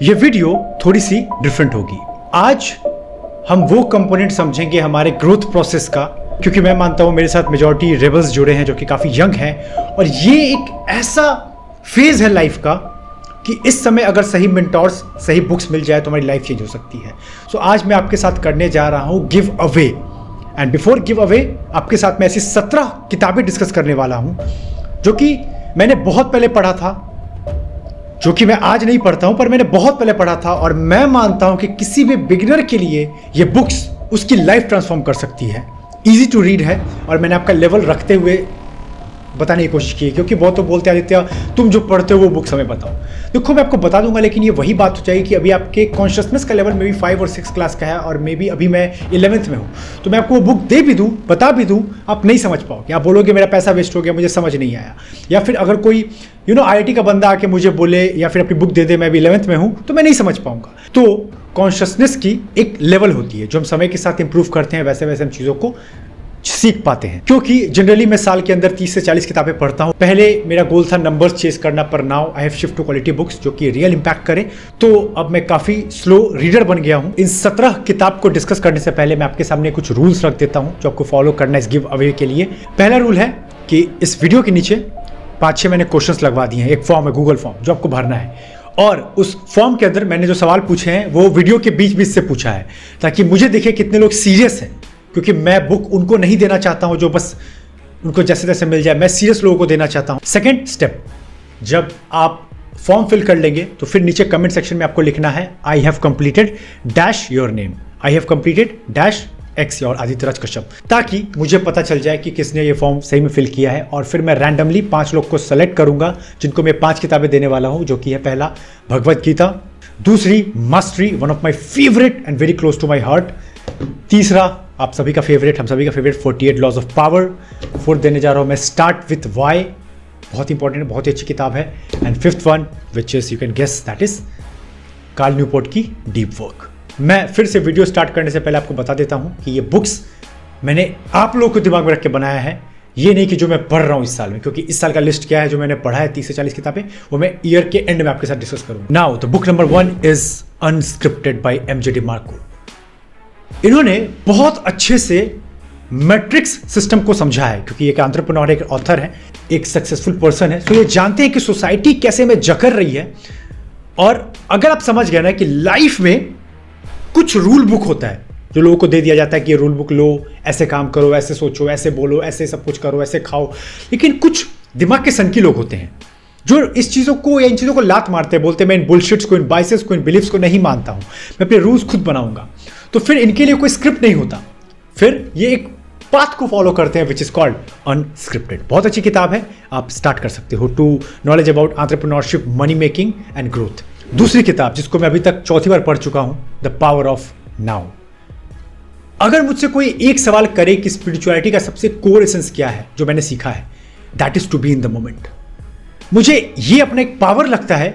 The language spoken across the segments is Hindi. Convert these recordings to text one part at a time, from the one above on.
ये वीडियो थोड़ी सी डिफरेंट होगी। आज हम वो कंपोनेंट समझेंगे हमारे ग्रोथ प्रोसेस का, क्योंकि मैं मानता हूं मेरे साथ मेजॉरिटी रेबल्स जुड़े हैं जो कि काफ़ी यंग हैं, और ये एक ऐसा फेज है लाइफ का कि इस समय अगर सही मेंटोर्स, सही बुक्स मिल जाए तो हमारी लाइफ चेंज हो सकती है। सो आज मैं आपके साथ करने जा रहा हूँ give away, and before give away आपके साथ मैं ऐसी 17 किताबें डिस्कस करने वाला हूँ जो कि मैंने बहुत पहले पढ़ा था, जो कि मैं आज नहीं पढ़ता हूं, पर मैंने बहुत पहले पढ़ा था, और मैं मानता हूं कि किसी भी बिगिनर के लिए ये बुक्स उसकी लाइफ ट्रांसफॉर्म कर सकती है। इजी टू रीड है, और मैंने आपका लेवल रखते हुए बताने की कोशिश की है, क्योंकि बहुत तो बोलते आदित्य तुम जो पढ़ते हो वो बुक्स हमें बताओ। देखो मैं आपको बता दूंगा, लेकिन ये वही बात हो जाएगी कि अभी आपके कॉन्शियसनेस का लेवल मे बी 5 और 6 क्लास का है, और मे बी अभी मैं 11th में हूँ, तो मैं आपको वो बुक दे भी दूँ, बता भी दूँ, आप नहीं समझ पाओगे, आप बोलोगे मेरा पैसा वेस्ट हो गया, मुझे समझ नहीं आया। या फिर अगर कोई IIT का बंदा आके मुझे बोले या फिर अपनी बुक दे दे, मैं भी 11th में हूँ, तो मैं नहीं समझ पाऊंगा। तो कॉन्शियसनेस की एक लेवल होती है जो हम समय के साथ इंप्रूव करते हैं, वैसे वैसे हम चीज़ों को सीख पाते हैं। क्योंकि जनरली मैं साल के अंदर 30 से 40 किताबें पढ़ता हूं। पहले मेरा गोल था नंबर्स चेस करना, पर now I have shift to quality books जो कि रियल इंपैक्ट करें। तो अब मैं काफी स्लो रीडर बन गया हूं। इन 17 किताब को डिस्कस करने से पहले मैं आपके सामने कुछ रूल्स रख देता हूं जो आपको फॉलो करना है इस गिव अवे के लिए। पहला रूल है कि इस वीडियो के नीचे 5-6 मैंने क्वेश्चंस लगवा दिए हैं। एक फॉर्म है, गूगल फॉर्म, जो आपको भरना है, और उस फॉर्म के अंदर मैंने जो सवाल पूछे हैं वो वीडियो के बीच बीच से पूछा है, ताकि मुझे दिखे कितने लोग सीरियस हैं, क्योंकि मैं बुक उनको नहीं देना चाहता हूं जो बस उनको जैसे तैसे मिल जाए। मैं सीरियस लोगों को देना चाहता हूं। सेकंड स्टेप, जब आप फॉर्म फिल कर लेंगे तो फिर नीचे कमेंट सेक्शन में आपको लिखना है I have completed dash your name, I have completed dash X your Aditya Raj Kashyap, ताकि मुझे पता चल जाए कि किसने ये फॉर्म सही में फिल किया है। और फिर मैं रैंडमली 5 लोग को सेलेक्ट करूंगा जिनको मैं 5 किताबें देने वाला हूं, जो कि है पहला भगवत गीता, दूसरी mastery, one of my favourite and very close to my heart, तीसरा आप सभी का फेवरेट, हम सभी का favourite 48 laws of power, fourth देने जा रहा हूं मैं स्टार्ट विथ वाई, बहुत इंपॉर्टेंट, बहुत ही अच्छी किताब है, and fifth one which is you can guess that is Cal Newport की डीप वर्क। मैं फिर से वीडियो स्टार्ट करने से पहले आपको बता देता हूं कि ये बुक्स मैंने आप लोगों को दिमाग में रख के बनाया है, ये नहीं कि जो मैं पढ़ रहा हूं इस साल में, क्योंकि इस साल का लिस्ट क्या है जो मैंने पढ़ा है 30 से 40 किताबें, वो मैं ईयर के एंड में आपके साथ डिस्कस करूंगा। Now the book number 1 is unscripted by MJ DeMarco। इन्होंने बहुत अच्छे से मैट्रिक्स सिस्टम को समझा है, क्योंकि एक एंटरप्रेन्योर, एक ऑथर है, एक सक्सेसफुल पर्सन है, तो ये जानते हैं कि सोसाइटी कैसे में जकड़ रही है। और अगर आप समझ गए ना कि लाइफ में कुछ रूल बुक होता है जो लोगों को दे दिया जाता है कि ये रूल बुक लो, ऐसे काम करो, ऐसे सोचो, ऐसे बोलो, ऐसे सब कुछ करो, ऐसे खाओ, लेकिन कुछ दिमाग के सनकी लोग होते हैं जो इस चीज़ों को या इन चीज़ों को लात मारते हैं, बोलते हैं मैं इन बुलशिट्स को, इन बाइसेस को, इन बिलीफ्स को नहीं मानता हूं, मैं अपने रूल्स खुद बनाऊंगा। तो फिर इनके लिए कोई स्क्रिप्ट नहीं होता, फिर ये एक पाथ को फॉलो करते हैं विच इज कॉल्ड अनस्क्रिप्टेड। बहुत अच्छी किताब है, आप स्टार्ट कर सकते हो to knowledge about entrepreneurship, money making and growth. दूसरी किताब जिसको मैं अभी तक 4थी बार पढ़ चुका हूं, द पावर ऑफ नाउ। अगर मुझसे कोई एक सवाल करे कि स्पिरिचुअलिटी का सबसे कोर एसेंस क्या है जो मैंने सीखा है, that is to be in the moment. मुझे ये अपना एक पावर लगता है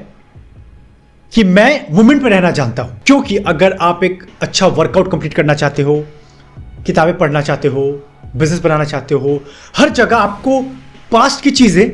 कि मैं मोमेंट में रहना जानता हूं, क्योंकि अगर आप एक अच्छा वर्कआउट कंप्लीट करना चाहते हो, किताबें पढ़ना चाहते हो, बिजनेस बनाना चाहते हो, हर जगह आपको पास्ट की चीजें,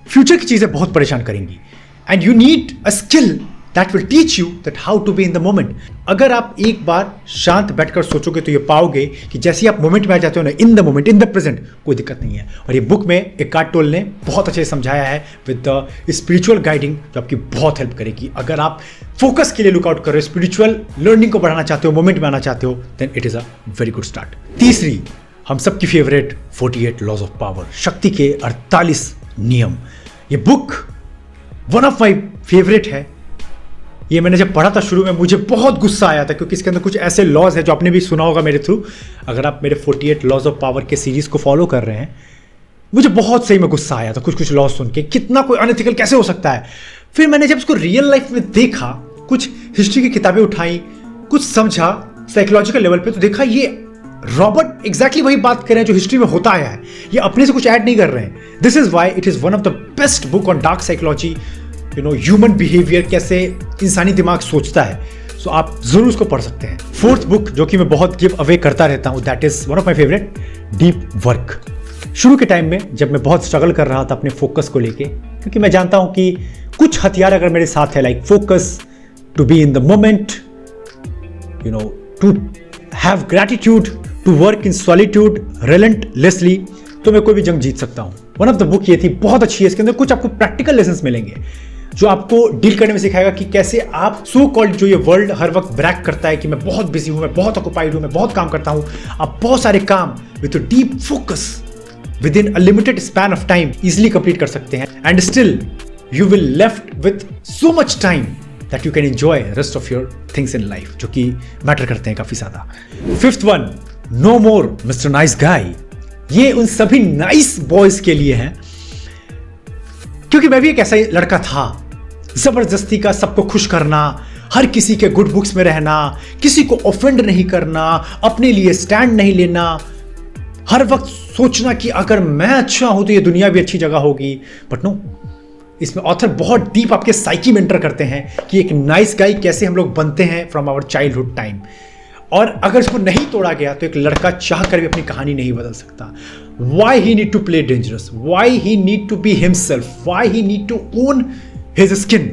फ्यूचर की चीजें बहुत परेशान करेंगी, and you need a skill that will teach you that how to be in the moment. अगर आप एक बार शांत बैठकर सोचोगे तो ये पाओगे कि जैसे आप मोमेंट में आ जाते हो ना, इन the moment, in the present, कोई दिक्कत नहीं है। और ये बुक में एक कार्टोल ने बहुत अच्छे से समझाया है विद द स्पिरिचुअल गाइडिंग, जो आपकी बहुत हेल्प करेगी। अगर आप फोकस के लिए लुकआउट कर रहे हो, स्पिरिचुअल लर्निंग को बढ़ाना चाहते हो, मोमेंट में आना चाहते हो, then it is a very good start. तीसरी, हम सबकी फेवरेट 48 लॉज ऑफ पावर, शक्ति के 48 नियम। ये book one of my favourite है। ये मैंने जब पढ़ा था शुरू में मुझे बहुत गुस्सा आया था, क्योंकि इसके अंदर कुछ ऐसे लॉज है जो आपने भी सुना होगा मेरे थ्रू। अगर आप मेरे 48 लॉज ऑफ पावर के सीरीज को फॉलो कर रहे हैं, मुझे बहुत सही में गुस्सा आया था कुछ लॉज सुन के, कितना कोई अनएथिकल कैसे हो सकता है। फिर मैंने जब इसको रियल लाइफ में देखा, कुछ हिस्ट्री की किताबें उठाई, कुछ समझा साइकोलॉजिकल लेवल पे, तो देखा ये रॉबर्ट एग्जैक्टली वही बात कर रहे हैं जो हिस्ट्री में होता आया है, ये अपने से कुछ ऐड नहीं कर रहे हैं। This is why it is one of the best book on dark psychology, human behaviour, कैसे इंसानी दिमाग सोचता है। सो आप जरूर उसको पढ़ सकते हैं। फोर्थ बुक जो कि मैं बहुत गिव अवे करता रहता हूं, that is one of my favourite, deep work. शुरू के टाइम में जब मैं बहुत स्ट्रगल कर रहा था अपने फोकस को लेके, क्योंकि मैं जानता हूं कि कुछ हथियार अगर मेरे साथ है, like focus, to be in the moment, to have gratitude, to work in solitude relentlessly, तो मैं कोई भी जंग जीत सकता हूं. वन ऑफ द बुक ये थी, बहुत अच्छी है. इसके अंदर कुछ आपको प्रैक्टिकल लेसन्स मिलेंगे जो आपको डील करने में सिखाएगा कि कैसे आप सो कॉल्ड जो ये वर्ल्ड हर वक्त ब्रैक करता है कि मैं बहुत बिजी हूं, मैं बहुत ऑक्युपाइड हूं, मैं बहुत काम करता हूं, आप बहुत सारे काम with deep focus with in a limited span of time easily complete कर सकते हैं. And still you will left with so much time that you can enjoy rest of your things in life, जो कि मैटर करते हैं काफी ज्यादा. फिफ्थ वन, नो मोर मिस्टर नाइस गाय. ये उन सभी नाइस बॉयज के लिए है, क्योंकि मैं भी एक ऐसा लड़का था, जबरदस्ती का सबको खुश करना, हर किसी के गुड बुक्स में रहना, किसी को ऑफेंड नहीं करना, अपने लिए स्टैंड नहीं लेना, हर वक्त सोचना कि अगर मैं अच्छा हूं तो ये दुनिया भी अच्छी जगह होगी. बट नो, इसमें ऑथर बहुत डीप आपके साइकी में एंटर करते हैं कि एक नाइस गाय कैसे हम लोग बनते हैं फ्रॉम आवर चाइल्डहुड टाइम. और अगर इसको नहीं तोड़ा गया तो एक लड़का चाह कर भी अपनी कहानी नहीं बदल सकता. Why he need to play dangerous, why he need to be himself, why he need to own his skin,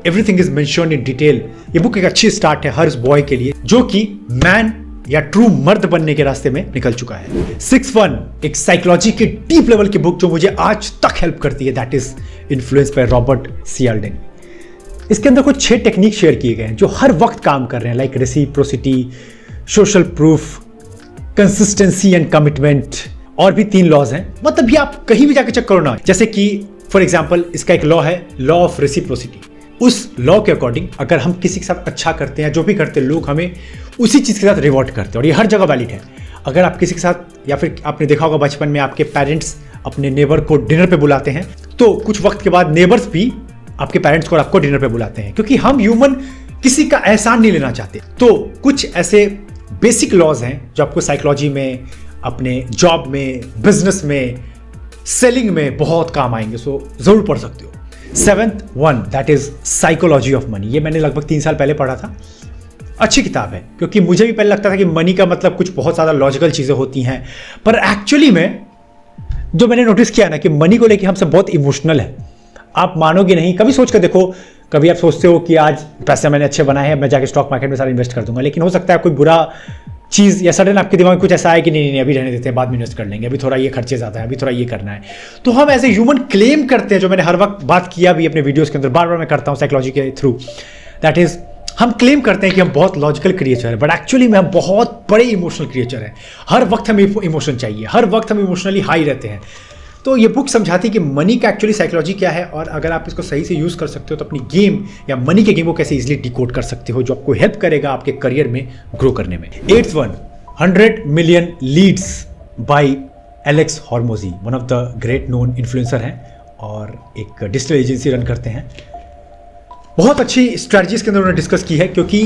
everything is mentioned in detail. ये बुक एक अच्छी स्टार्ट है हर उस बॉय के लिए जो कि मैन या ट्रू मर्द बनने के रास्ते में निकल चुका है. सिक्स वन, एक साइकोलॉजी के डीप लेवल की बुक जो मुझे आज तक हेल्प करती है, that is influence by Robert Cialdini. इसके अंदर कुछ 6 टेक्निक शेयर किए गए हैं जो हर वक्त काम कर रहे हैं, like reciprocity, social proof, consistency and commitment, और भी 3 लॉज हैं. मतलब ये आप कहीं भी जाकर चेक करो ना. जैसे कि फॉर एग्जाम्पल इसका एक लॉ है, लॉ ऑफ रेसिप्रोसिटी. उस लॉ के अकॉर्डिंग अगर हम किसी के साथ अच्छा करते हैं, जो भी करते हैं, लोग हमें उसी चीज के साथ रिवॉर्ड करते हैं, और ये हर जगह वैलिड है. अगर आप किसी के साथ, या फिर आपने देखा होगा बचपन में आपके पेरेंट्स अपने नेबर को डिनर पे बुलाते हैं, तो कुछ वक्त के बाद नेबर्स भी आपके पेरेंट्स को और आपको डिनर पे बुलाते हैं, क्योंकि हम ह्यूमन किसी का एहसान नहीं लेना चाहते. तो कुछ ऐसे बेसिक लॉज हैं जो आपको साइकोलॉजी में, अपने जॉब में, बिजनेस में, सेलिंग में बहुत काम आएंगे. सो जरूर पढ़ सकते हो. 7th one, that is psychology of money. ये मैंने लगभग 3 साल पहले पढ़ा था. अच्छी किताब है, क्योंकि मुझे भी पहले लगता था कि मनी का मतलब कुछ बहुत ज़्यादा लॉजिकल चीज़ें होती हैं, पर एक्चुअली में जो मैंने नोटिस किया ना कि मनी को लेके हम सब बहुत इमोशनल है. आप मानोगे नहीं, कभी सोच कर देखो, कभी आप सोचते हो कि आज पैसे मैंने अच्छे बनाए हैं, मैं जाके स्टॉक मार्केट में सारा इन्वेस्ट कर दूंगा, लेकिन हो सकता है कोई बुरा चीज़ या सडन आपके दिमाग में कुछ ऐसा है कि नहीं, अभी रहने देते हैं, बाद में इन्वेस्ट कर लेंगे, अभी थोड़ा ये खर्चे ज़्यादा है, अभी थोड़ा ये करना है. तो हम एज ए ह्यूमन क्लेम करते हैं, जो मैंने हर वक्त बात किया भी अपने वीडियोस के अंदर, बार बार मैं करता हूँ साइकोलॉजी के थ्रू. दैट इज, हम क्लेम करते हैं कि हम बहुत लॉजिकल क्रिएचर है, बट एक्चुअली में हम बहुत बड़े इमोशनल क्रिएचर हैं. हर वक्त हमें इमोशन चाहिए, हर वक्त हम इमोशनली हाई रहते हैं. तो ये बुक समझाती है कि मनी का एक्चुअली साइकोलॉजी क्या है, और अगर आप इसको सही से यूज़ कर सकते हो तो अपनी गेम या मनी के गेम को कैसे इजीली डिकोड कर सकते हो, जो आपको हेल्प करेगा आपके करियर में ग्रो करने में. 8th one, 100 million leads by Alex Hormozi. One of the great known influencer हैं और एक डिजिटल एजेंसी रन करते हैं. बहुत अच्छी स्ट्रैटेजीज के अंदर उन्होंने डिस्कस की है, क्योंकि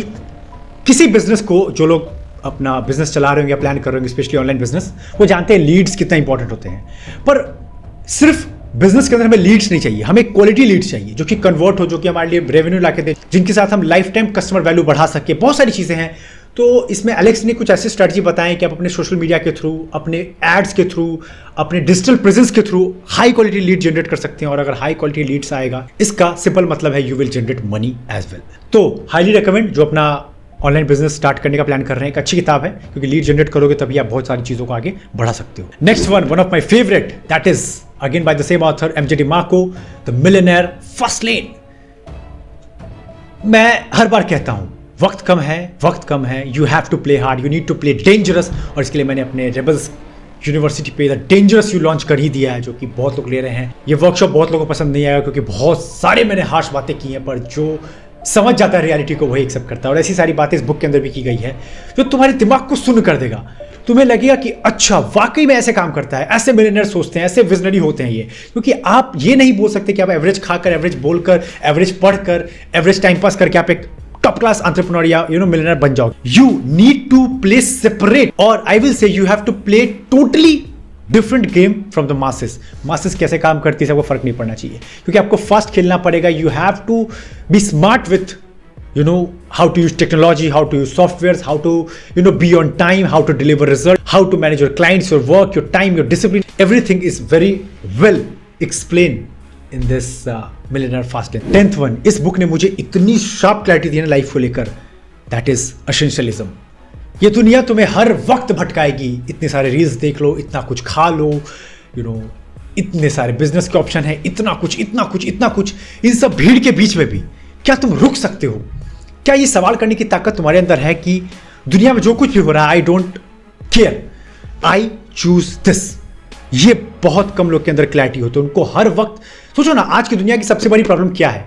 किसी बिजनेस को, जो लोग अपना बिजनेस चला रहे होंगे या प्लान कर रहे होंगे, स्पेशली ऑनलाइन बिजनेस, वो जानते हैं लीड्स कितना इंपॉर्टेंट होते हैं. पर सिर्फ बिजनेस के अंदर हमें लीड्स नहीं चाहिए, हमें क्वालिटी लीड्स चाहिए जो कि कन्वर्ट हो, जो कि हमारे लिए रेवेन्यू ला के दे, जिनके साथ हम लाइफ टाइम कस्टमर वैल्यू बढ़ा सके. बहुत सारी चीज़ें हैं. तो इसमें एलेक्स ने कुछ ऐसी स्ट्रैटेजी बताएं कि आप अपने सोशल मीडिया के थ्रू, अपने एड्स के थ्रू, अपने डिजिटल प्रेजेंस के through high quality lead generate कर सकते हैं. और अगर हाई क्वालिटी लीड्स आएगा, इसका सिंपल मतलब है you will generate money as well. तो हाईली रिकमेंड, जो अपना ऑनलाइन बिजनेस स्टार्ट करने का प्लान कर रहे हैं, एक अच्छी किताब है, क्योंकि लीड जनरेट करोगे तभी आप बहुत सारी चीज़ों को आगे बढ़ा सकते हो. Next one of my favourite, that is again by the same author, MJ DeMarco, the millionaire fast lane. मैं हर बार कहता हूं, वक्त कम है, you have to play hard, you need to play dangerous. और इसके लिए मैंने अपने रेबल्स यूनिवर्सिटी पे द डेंजरस यू लॉन्च कर ही दिया है, जो कि बहुत लोग ले रहे हैं. ये वर्कशॉप बहुत लोगों को पसंद नहीं आएगा, क्योंकि बहुत सारे मैंने हार्श बातें की हैं, पर जो समझ जाता है रियलिटी को वही एक्सेप्ट करता है. और ऐसी सारी बातें इस बुक के अंदर भी की गई है जो तुम्हारे दिमाग को सुन्न कर देगा. तुम्हें लगेगा कि अच्छा, वाकई में ऐसे काम करता है, ऐसे मिलियनेयर सोचते हैं, ऐसे विजनरी होते हैं ये. क्योंकि आप ये नहीं बोल सकते कि आप एवरेज खाकर, एवरेज बोलकर, एवरेज पढ़कर, एवरेज टाइम पास करके आप एक टॉप क्लास एंटरप्रेन्योर या मिलियनेयर बन जाओ. You need to play separate, और I will say you have to play totally different game from the masses. Masses कैसे काम करती है, सबको फर्क नहीं पड़ना चाहिए, क्योंकि आपको फास्ट खेलना पड़ेगा. You have to be smart with how to use technology, how to use softwares, how to be on time, how to deliver result, how to manage your clients, your work, your time, your discipline. Everything is very well explained in this millionaire fast lane. 10th one, इस बुक ने मुझे इतनी शार्प क्लैरिटी दी है ना लाइफ को लेकर, दैट इज एसेंशियलिज्म। ये दुनिया तुम्हें हर वक्त भटकाएगी, इतने सारे रील्स देख लो, इतना कुछ खा लो, इतने सारे बिजनेस के ऑप्शन है, इतना कुछ इतना कुछ इतना कुछ, इन सब भीड़ के बीच में भी क्या तुम रुक सकते हो? क्या ये सवाल करने की ताकत तुम्हारे अंदर है कि दुनिया में जो कुछ भी हो रहा है, I don't care, I choose this? ये बहुत कम लोग के अंदर क्लैरिटी होती है। उनको हर वक्त सोचो ना, आज की दुनिया की सबसे बड़ी प्रॉब्लम क्या है?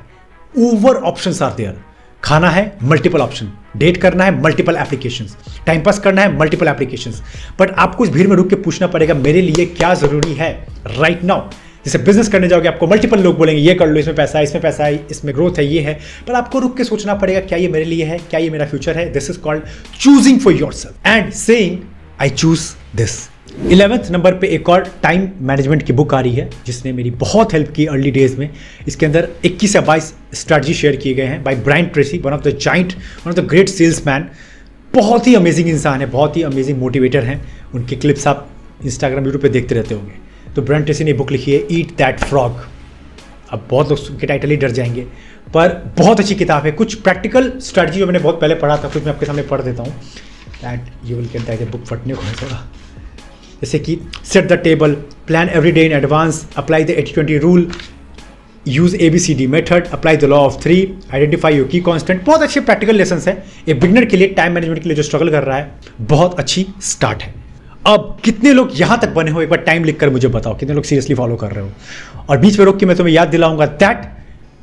Over options are there. खाना है, मल्टीपल ऑप्शन, डेट करना है, मल्टीपल एप्लीकेशंस, टाइम पास करना है, मल्टीपल एप्लीकेशंस, बट आपको इस भीड़ में रुक के पूछना पड़ेगा मेरे लिए क्या जरूरी है राइट नाउ। जैसे बिजनेस करने जाओगे, आपको मल्टीपल लोग बोलेंगे ये कर लो, इसमें पैसा है, इसमें पैसा है, इसमें ग्रोथ है, ये है, पर आपको रुक के सोचना पड़ेगा क्या ये मेरे लिए है, क्या ये मेरा फ्यूचर है? This is called choosing for yourself and saying I choose this. 11th number पे एक और टाइम मैनेजमेंट की बुक आ रही है जिसने मेरी बहुत हेल्प की अर्ली डेज में। इसके अंदर 21 या 22 स्ट्रैटेजी शेयर किए गए हैं by Brian Tracy, one of the great salesman. बहुत ही अमेजिंग इंसान है, बहुत ही अमेजिंग मोटिवेटर हैं। उनके क्लिप्स आप इंस्टाग्राम यूट्यूब पे देखते रहते होंगे। तो ब्रायन ट्रेसी ने बुक लिखी है ईट दैट फ्रॉग। अब बहुत लोग उनके टाइटल ही डर जाएंगे, पर बहुत अच्छी किताब है। कुछ प्रैक्टिकल स्ट्रैटेजी जो मैंने बहुत पहले पढ़ा था, कुछ मैं आपके सामने पढ़ देता हूँ, that you will get that. Book फटने को है थोड़ा। जैसे कि set the table, plan every day in advance, apply the 80-20 rule, use ABCD method, apply the law of 3, identify your की कॉन्स्टेंट। बहुत अच्छे प्रैक्टिकल लेसन है। एक बिगनर के लिए, टाइम मैनेजमेंट के लिए जो स्ट्रगल कर रहा है, बहुत अच्छी स्टार्ट है। अब कितने लोग यहां तक बने हो, एक बार टाइम लिखकर मुझे बताओ, कितने लोग सीरियसली फॉलो कर रहे हो? और बीच में रोक के मैं तुम्हें याद दिलाऊंगा that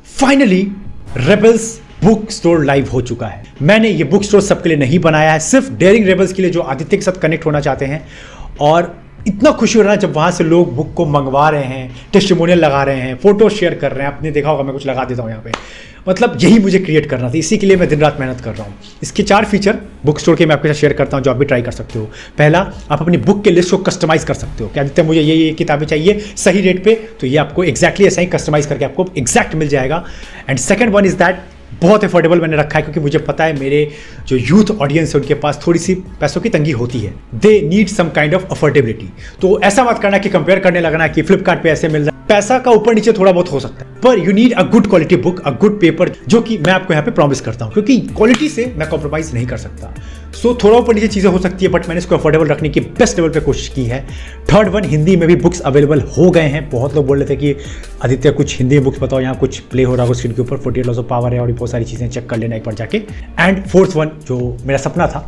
finally rebels book store live हो चुका है। मैंने ये बुक स्टोर सबके लिए नहीं बनाया है, सिर्फ डेयरिंग रेबल्स के लिए जो आदित्य के साथ कनेक्ट होना चाहते हैं। और इतना खुशी हो रहा है जब वहाँ से लोग बुक को मंगवा रहे हैं, टेस्टिमोनियल लगा रहे हैं, फोटो शेयर कर रहे हैं। आपने देखा होगा मैं कुछ लगा देता हूँ यहाँ पे, मतलब यही मुझे क्रिएट करना था, इसी के लिए मैं दिन रात मेहनत कर रहा हूँ। इसके 4 फीचर बुक स्टोर के मैं आपके साथ शेयर करता हूँ जो आप भी ट्राई कर सकते हो। पहला, आप अपनी बुक के लिस्ट को कस्टमाइज कर सकते हो। क्या आदित्य मुझे ये किताबें चाहिए सही रेट पे, तो ये आपको एक्जैक्टली ऐसा ही कस्टमाइज करके आपको एग्जैक्ट मिल जाएगा। And second one is that बहुत अफोर्डेबल मैंने रखा है, क्योंकि मुझे पता है मेरे जो यूथ ऑडियंस है उनके पास थोड़ी सी पैसों की तंगी होती है। They need some kind of affordability. तो ऐसा मत करना कि कंपेयर करने लगना कि फ्लिपकार्ट पे ऐसे मिल रहा है। पैसा का ऊपर नीचे थोड़ा बहुत हो सकता है, पर you need a good quality book, a good paper, जो कि मैं आपको यहाँ पे प्रॉमिस करता हूँ, क्योंकि क्वालिटी से मैं कॉम्प्रोमाइज नहीं कर सकता। सो थोड़ा ऊपर नीचे चीजें हो सकती है, बट मैंने इसको अफोर्डेबल रखने की बेस्ट लेवल पे कोशिश की है। थर्ड वन, हिंदी में भी बुक्स अवेलेबल हो गए हैं। बहुत लोग बोल रहे थे कि आदित्य कुछ हिंदी में बुक्स बताओ, यहाँ कुछ प्ले हो रहा है स्क्रीन के ऊपर, 48 लॉस ऑफ पावर है और बहुत सारी चीजें चेक कर लेना एक बार जाके। एंड फोर्थ वन, जो मेरा सपना था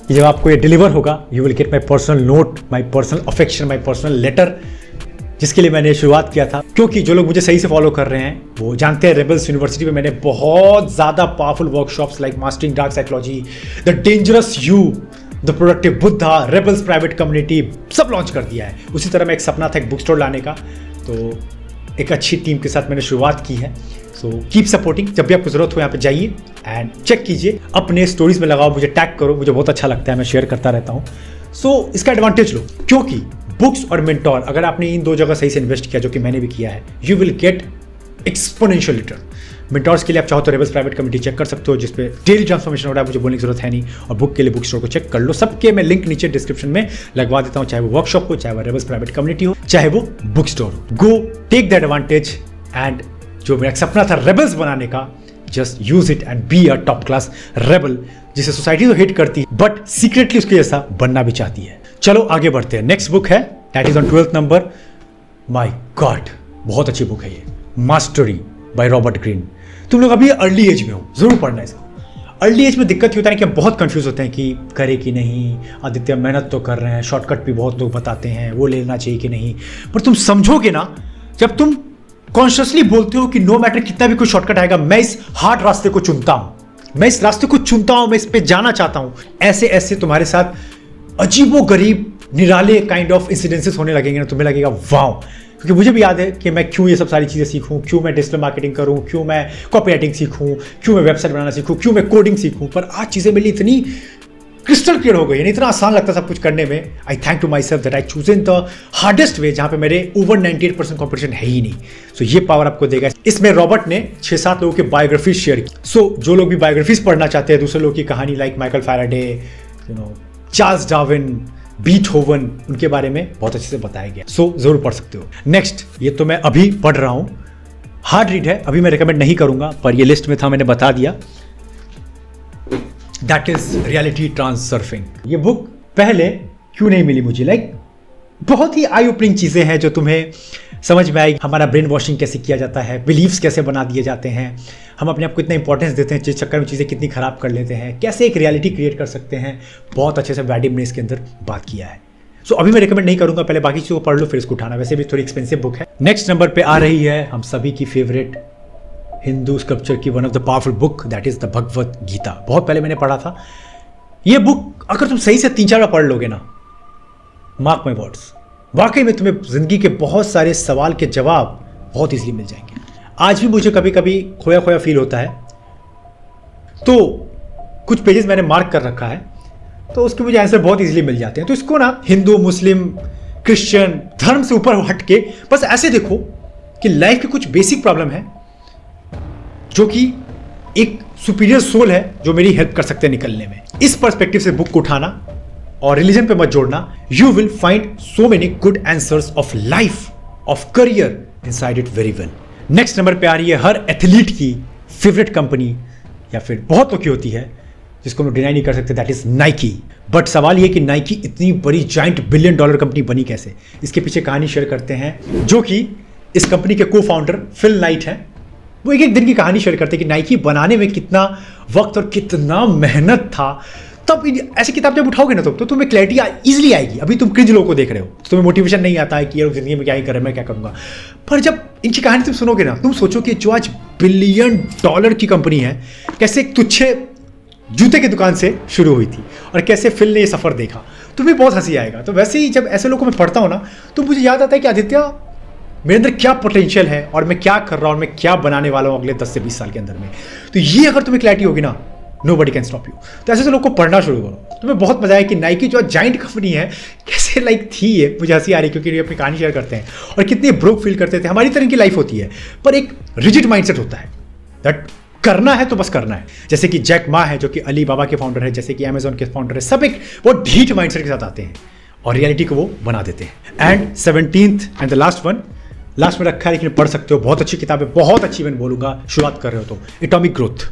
कि जब आपको ये डिलीवर होगा, you will get my personal note, my personal affection, my personal letter, जिसके लिए मैंने शुरुआत किया था। क्योंकि जो लोग मुझे सही से फॉलो कर रहे हैं वो जानते हैं रेबल्स यूनिवर्सिटी में मैंने बहुत ज़्यादा powerful workshops like mastering dark psychology, the dangerous you, the productive Buddha, rebels private community सब लॉन्च कर दिया है। उसी तरह मैं एक सपना था एक बुक स्टोर लाने का, तो एक अच्छी टीम के साथ मैंने शुरुआत की है। So keep supporting. जब भी आपको जरूरत हो यहाँ पे जाइए एंड चेक कीजिए, अपने स्टोरीज में लगाओ, मुझे टैग करो, मुझे बहुत अच्छा लगता है, मैं शेयर करता रहता हूँ। सो इसका एडवांटेज लो, क्योंकि बुक्स और मेंटोर अगर आपने इन 2 जगह सही से इन्वेस्ट किया, जो कि मैंने भी किया है, you will gate exponential return. Mentors के लिए आप चाहो तो रेबल्स प्राइवेट कम्युनिटी चेक कर सकते हो, जिसपे डेली ट्रांसफॉर्मेशन हो रहा है, मुझे बोलने की जरूरत है नहीं। और बुक के लिए बुक स्टोर को चेक कर लो, सबके मैं लिंक नीचे डिस्क्रिप्शन में लगवा देता हूँ, चाहे वो वर्कशॉप हो, चाहे वो रेबल्स प्राइवेट कम्युनिटी हो, चाहे वो बुक स्टोर हो। Go take the advantage and जो मेरा सपना था रेबल्स बनाने का, just use it and be a top class rebel, जिसे सोसाइटी तो हेट करती है बट सीक्रेटली उसके जैसा बनना भी चाहती है। चलो आगे बढ़ते हैं। नेक्स्ट बुक है, that is on 12th number. My God, बहुत अच्छी बुक है ये, मास्टरी बाय रॉबर्ट ग्रीन। तुम लोग अभी अर्ली एज में हो, जरूर पढ़ना इसको। अर्ली एज में दिक्कत होता है कि हम बहुत कंफ्यूज होते हैं कि करे कि नहीं। आदित्य मेहनत तो कर रहे हैं, शॉर्टकट भी बहुत लोग बताते हैं, वो लेना चाहिए कि नहीं। पर तुम समझोगे ना, जब तुम कॉन्शियसली बोलते हो कि नो मैटर कितना भी कोई शॉर्टकट आएगा, मैं इस हार्ड रास्ते को चुनता हूं, मैं इस रास्ते को चुनता हूं, मैं इस पे जाना चाहता हूं, ऐसे ऐसे तुम्हारे साथ अजीबो गरीब निराले काइंड ऑफ इंसिडेंसेस होने लगेंगे ना, तुम्हें लगेगा वाओ। क्योंकि मुझे भी याद है कि मैं क्यों ये सब सारी चीज़ें सीखूं, क्यों मैं डिजिटल मार्केटिंग करूं, क्यों मैं कॉपीराइटिंग सीखूं, क्यों मैं वेबसाइट बनाना सीखूं, क्यों मैं कोडिंग सीखूं। पर आज चीज़ें मेरे लिए इतनी क्रिस्टल क्लियर हो गई है, इतना आसान लगता सब कुछ करने में। I thank to myself that I choose in the hardest way, जहाँ पे मेरे ओवर 98% कॉम्पिटिशन है ही नहीं। सो ये पावर आपको देगा। इसमें रॉबर्ट ने 6-7 लोगों की बायोग्राफीज शेयर की। सो जो लोग भी बायोग्राफीज पढ़ना चाहते हैं, दूसरे लोगों की कहानी like Michael Faraday, Charles Darwin, Beethoven, उनके बारे में बहुत अच्छे से बताया गया। सो जरूर पढ़ सकते हो। नेक्स्ट, ये तो मैं अभी पढ़ रहा हूं, हार्ड रीड है, अभी मैं रिकमेंड नहीं करूंगा, पर ये लिस्ट में था, मैंने बता दिया। That is reality transurfing. ये बुक पहले क्यों नहीं मिली मुझे, लाइक बहुत ही आई ओपनिंग चीज़ें हैं जो तुम्हें समझ में आएगी। हमारा ब्रेन वॉशिंग कैसे किया जाता है, बिलीव्स कैसे बना दिए जाते हैं, हम अपने आप को इतना इंपॉर्टेंस देते हैं जिस चक्कर में चीज़ें कितनी खराब कर लेते हैं, कैसे एक रियलिटी क्रिएट कर सकते हैं। बहुत अच्छे से वैडिम ने इसके अंदर बात किया है। सो अभी मैं रिकमेंड नहीं करूंगा, पहले बाकी चीज़ों को पढ़ लो फिर इसको उठाना, वैसे भी थोड़ी एक्सपेंसिव बुक है। नेक्स्ट नंबर पे आ रही है हम सभी की फेवरेट हिंदू स्क्रिप्चर की one of the powerful book, that is the Bhagavad Gita. बहुत पहले मैंने पढ़ा था ये बुक। अगर तुम सही से 3-4 बार पढ़ लोगे ना, मार्क माई वर्ड्स, वाकई में तुम्हें जिंदगी के बहुत सारे सवाल के जवाब बहुत इजीली मिल जाएंगे। आज भी मुझे कभी कभी खोया खोया फील होता है, तो कुछ पेजेस मैंने मार्क कर रखा है, तो उसके मुझे आंसर बहुत इजीली मिल जाते हैं। तो इसको ना हिंदू, मुस्लिम, क्रिश्चियन, धर्म से ऊपर हट के बस ऐसे देखो कि लाइफ की कुछ बेसिक प्रॉब्लम है जो कि एक सुपीरियर सोल है जो मेरी हेल्प कर सकते हैं निकलने में। इस पर्सपेक्टिव से बुक को उठाना और रिलीजन पे मत जोड़ना, you will find so many good answers of life, of career inside it very well. Next number पे आ रही है हर एथलीट की फेवरेट कंपनी, या फिर बहुत लोग की होती है जिसको हम डिनाई नहीं कर सकते, दैट इज नाइकी। बट सवाल ये कि नाइकी इतनी बड़ी जाइंट $1 बिलियन कंपनी बनी कैसे, इसके पीछे कहानी शेयर करते हैं जो कि इस कंपनी के को फाउंडर फिल नाइट हैं। वो एक दिन की कहानी शेयर करते हैं कि नाइकी बनाने में कितना वक्त और कितना मेहनत था। तब ऐसी किताब जब उठाओगे ना तो तुम्हें क्लैरिटी इजीली आएगी। अभी तुम क्रिंज लोगों को देख रहे हो तो तुम्हें मोटिवेशन नहीं आता है कि यार जिंदगी में क्या ही कर रहे हैं, मैं क्या करूंगा। पर जब इनकी कहानी तुम सुनोगे ना, तुम सोचो कि जो आज $1 बिलियन की कंपनी है, कैसे एक तुच्छे जूते की दुकान से शुरू हुई थी और कैसे फिल ने ये सफर देखा, तुम्हें बहुत हंसी आएगा। तो वैसे ही जब ऐसे लोगों को मैं पढ़ता हूँ ना, तो मुझे याद आता है कि आदित्य, मेरे अंदर क्या पोटेंशियल है और मैं क्या कर रहा हूँ और मैं क्या बनाने वाला हूँ अगले 10 से 20 साल के अंदर में। तो ये अगर तुम्हें क्लैरिटी होगी ना, नोबडी कैन स्टॉप यू। तो ऐसे लोग को पढ़ना शुरू करो। तुम्हें बहुत मजा आया कि नाइकी जो जाइंट कंपनी है कैसे लाइक थी ये, मुझे हंसी आ रही क्योंकि ये अपनी कहानी शेयर करते हैं और कितने ब्रोक फील करते थे। हमारी तरह की लाइफ होती है, पर एक रिजिड माइंडसेट होता है दैट करना है तो बस करना है। जैसे कि जैक मा है जो कि अली बाबा के फाउंडर है, जैसे कि अमेजोन के फाउंडर है, सब एक वो ढीठ माइंडसेट के साथ आते हैं और रियलिटी को वो बना देते हैं। And 17th and the last one, last में रखा है लेकिन पढ़ सकते हो, बहुत अच्छी किताब है, बहुत अच्छी मैं बोलूंगा, शुरुआत कर रहे हो तो एटॉमिक ग्रोथ।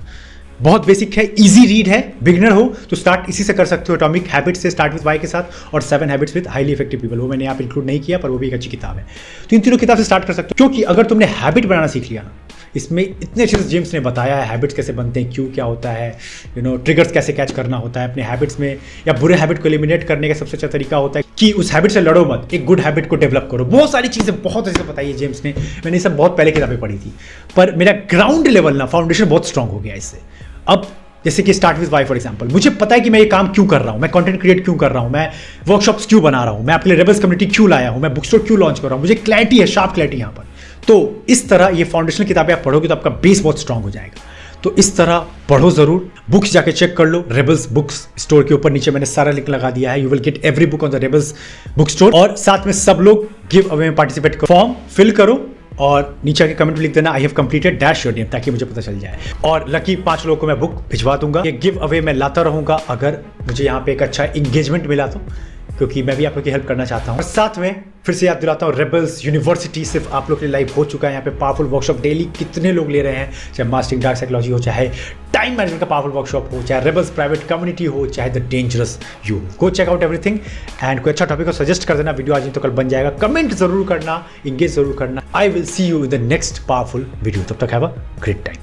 बहुत बेसिक है, इजी रीड है, बिगिनर हो तो स्टार्ट इसी से कर सकते हो। एटॉमिक हैबिट्स से स्टार्ट विद वाई के साथ और 7 habits with highly effective people, वो मैंने यहाँ पे इंक्लूड नहीं किया, पर वो भी एक अच्छी किताब है। तो इन तीनों किताब से स्टार्ट कर सकते हो, क्योंकि अगर तुमने हैबिट बनाना सीख लिया ना, इसमें इतने अच्छे से जेम्स ने बताया है हैबिट्स कैसे बनते हैं, क्यों क्या होता है, ट्रिगर्स कैसे कैच करना होता है अपने हैबिट्स में, या बुरे हैबिट को एलिमिनेट करने का सबसे अच्छा तरीका होता है कि उस हैबिट से लड़ो मत, एक गुड हैबिट को डेवलप करो। बहुत सारी चीज़ें बहुत अच्छे से बताई है जेम्स ने। मैंने ये सब बहुत पहले किताबें पढ़ी थी, पर मेरा ग्राउंड लेवल ना फाउंडेशन बहुत स्ट्रांग हो गया इससे। अब जैसे कि start with why for example, मुझे पता है कि मैं ये काम क्यों कर रहा हूँ, मैं कंटेंट क्रिएट क्यों कर रहा हूँ, मैं वर्कशॉप्स क्यों बना रहा हूँ, मैं अपने रेबल्स कम्युनिटी क्यों लाया हूँ, मैं बुक स्टोर क्यों लॉन्च कर रहा हूँ, मुझे क्लैरिटी है, शार्प क्लैरिटी यहाँ पर। तो इस तरह ये फाउंडेशनल किताबें आप पढ़ोगे तो आपका बेस बहुत स्ट्रांग हो जाएगा। तो इस तरह पढ़ो जरूर। बुक्स जाके चेक कर लो, रेबल्स बुक्स स्टोर के ऊपर नीचे मैंने सारा लिंक लगा दिया है, you will get every book on the rebels book store. और साथ में सब लोग गिव अवे में पार्टिसिपेट करो, फॉर्म फिल करो और नीचे के कमेंट में लिख देना आई have completed dash your name, ताकि मुझे पता चल जाए। और लकी 5 लोगों को मैं बुक भिजवा दूंगा। ये गिव अवे मैं लाता रहूंगा अगर मुझे यहाँ पे एक अच्छा इंगेजमेंट मिला तो, क्योंकि मैं भी आप लोग की हेल्प करना चाहता हूँ। और साथ में फिर से याद दिलाता हूँ, रेबल्स यूनिवर्सिटी सिर्फ आप लोग के लिए लाइव हो चुका है। यहाँ पे पावरफुल वर्कशॉप डेली कितने लोग ले रहे हैं, चाहे मास्टरिंग डार्क साइकोलॉजी हो, चाहे टाइम मैनेजमेंट का पावरफुल वर्कशॉप हो, चाहे रेबल्स प्राइवेट कम्युनिटी हो, चाहे the dangerous you. Go check out everything and कोई अच्छा टॉपिक को सजेस्ट कर देना, वीडियो आज नहीं तो कल बन जाएगा। कमेंट जरूर करना, इंगेज जरूर करना। I will see you in the next powerful video. तब तक हैव अ ग्रेट टाइम।